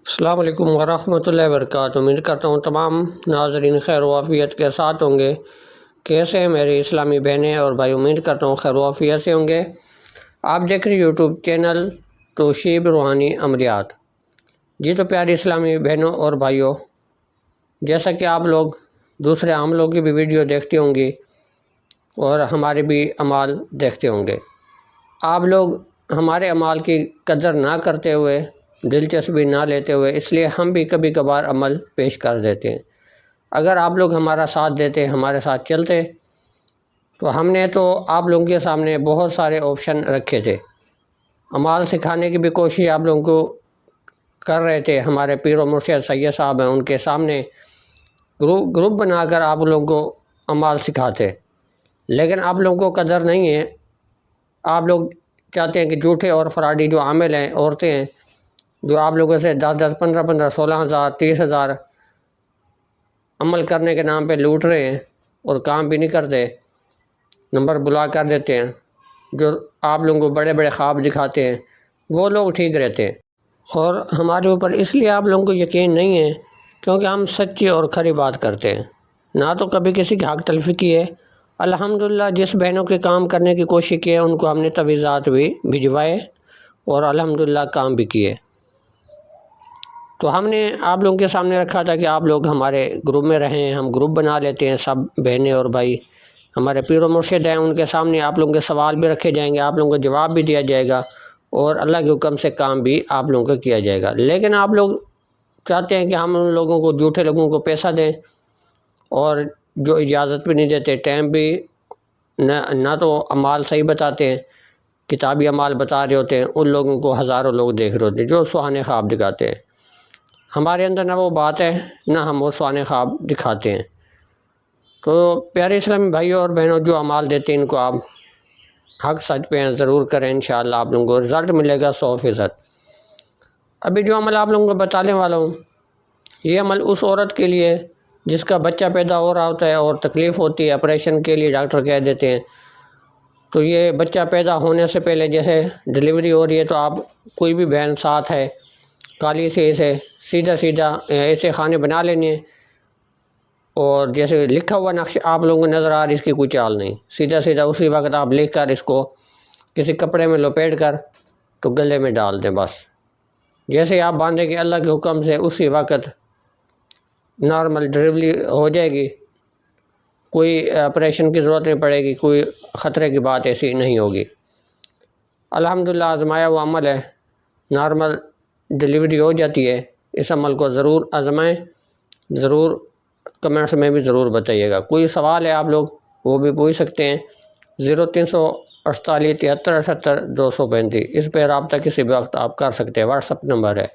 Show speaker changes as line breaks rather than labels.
السلام علیکم ورحمۃ اللہ وبرکاتہ۔ امید کرتا ہوں تمام ناظرین خیر و عافیت کے ساتھ ہوں گے۔ کیسے ہیں میری اسلامی بہنیں اور بھائی؟ امید کرتا ہوں خیر و عافیت سے ہوں گے۔ آپ دیکھ رہے یوٹیوب چینل توشیب روحانی عملیات۔ جی تو پیاری اسلامی بہنوں اور بھائیوں، جیسا کہ آپ لوگ دوسرے عام لوگوں کی بھی ویڈیو دیکھتے ہوں گی اور ہمارے بھی اعمال دیکھتے ہوں گے، آپ لوگ ہمارے اعمال کی قدر نہ کرتے ہوئے، دلچسپی نہ لیتے ہوئے، اس لیے ہم بھی کبھی کبھار عمل پیش کر دیتے ہیں۔ اگر آپ لوگ ہمارا ساتھ دیتے، ہمارے ساتھ چلتے، تو ہم نے تو آپ لوگوں کے سامنے بہت سارے آپشن رکھے تھے۔ عمال سکھانے کی بھی کوشش آپ لوگوں کو کر رہے تھے۔ ہمارے پیر و مرشد سید صاحب ہیں، ان کے سامنے گروپ بنا کر آپ لوگوں کو عمال سکھاتے، لیکن آپ لوگوں کو قدر نہیں ہے۔ آپ لوگ چاہتے ہیں کہ جھوٹے اور فراڈی جو عامل ہیں، عورتیں ہیں، جو آپ لوگوں سے 10 15 16 ہزار 30 ہزار عمل کرنے کے نام پہ لوٹ رہے ہیں اور کام بھی نہیں کرتے، نمبر بلا کر دیتے ہیں، جو آپ لوگوں کو بڑے بڑے خواب دکھاتے ہیں، وہ لوگ ٹھیک رہتے ہیں۔ اور ہمارے اوپر اس لیے آپ لوگوں کو یقین نہیں ہے کیونکہ ہم سچی اور کھری بات کرتے ہیں، نہ تو کبھی کسی کی حق تلفی کی ہے۔ الحمدللہ جس بہنوں کے کام کرنے کی کوشش کی ہے، ان کو ہم نے تجویزات بھی بھجوائے اور الحمدللہ کام بھی کیے۔ تو ہم نے آپ لوگوں کے سامنے رکھا تھا کہ آپ لوگ ہمارے گروپ میں رہیں، ہم گروپ بنا لیتے ہیں، سب بہنیں اور بھائی ہمارے پیر و مرشد ہیں، ان کے سامنے آپ لوگوں کے سوال بھی رکھے جائیں گے، آپ لوگوں کو جواب بھی دیا جائے گا اور اللہ کے حکم سے کام بھی آپ لوگوں کا کیا جائے گا۔ لیکن آپ لوگ چاہتے ہیں کہ ہم ان لوگوں کو، جھوٹے لوگوں کو پیسہ دیں، اور جو اجازت بھی نہیں دیتے، ٹائم بھی نہ تو اعمال صحیح بتاتے ہیں، کتابی اعمال بتا رہے ہوتے ہیں، ان لوگوں کو ہزاروں لوگ دیکھ رہے ہوتے ہیں جو سہانے خواب دکھاتے ہیں۔ ہمارے اندر نہ وہ بات ہے، نہ ہم وہ سہانے خواب دکھاتے ہیں۔ تو پیارے اسلامی بھائیوں اور بہنوں، جو اعمال دیتے ہیں ان کو آپ حق سچ پہ ضرور کریں، انشاءاللہ آپ لوگوں کو رزلٹ ملے گا 100%۔ ابھی جو عمل آپ لوگوں کو بتانے والا ہوں، یہ عمل اس عورت کے لیے جس کا بچہ پیدا ہو رہا ہوتا ہے اور تکلیف ہوتی ہے، آپریشن کے لیے ڈاکٹر کہہ دیتے ہیں، تو یہ بچہ پیدا ہونے سے پہلے جیسے ڈلیوری ہو رہی ہے، تو آپ کوئی بھی بہن ساتھ ہے، کالی سے اسے سیدھا ایسے خانے بنا لینے، اور جیسے لکھا ہوا نقش آپ لوگوں کو نظر آ رہی، اس کی کوئی چال نہیں، سیدھا اسی وقت آپ لکھ کر اس کو کسی کپڑے میں لپیٹ کر تو گلے میں ڈال دیں۔ بس جیسے ہی آپ باندھیں گے، اللہ کے حکم سے اسی وقت نارمل ڈلیوری ہو جائے گی، کوئی آپریشن کی ضرورت نہیں پڑے گی، کوئی خطرے کی بات ایسی نہیں ہوگی۔ الحمدللہ آزمایا ہوا عمل ہے، نارمل ڈلیوری ہو جاتی ہے۔ اس عمل کو ضرور آزمائیں، ضرور کمنٹس میں بھی ضرور بتائیے گا۔ کوئی سوال ہے آپ لوگ وہ بھی پوچھ سکتے ہیں، 0348 73 78 235، اس پہ رابطہ کسی بھی وقت آپ کر سکتے ہیں، واٹس اپ نمبر ہے۔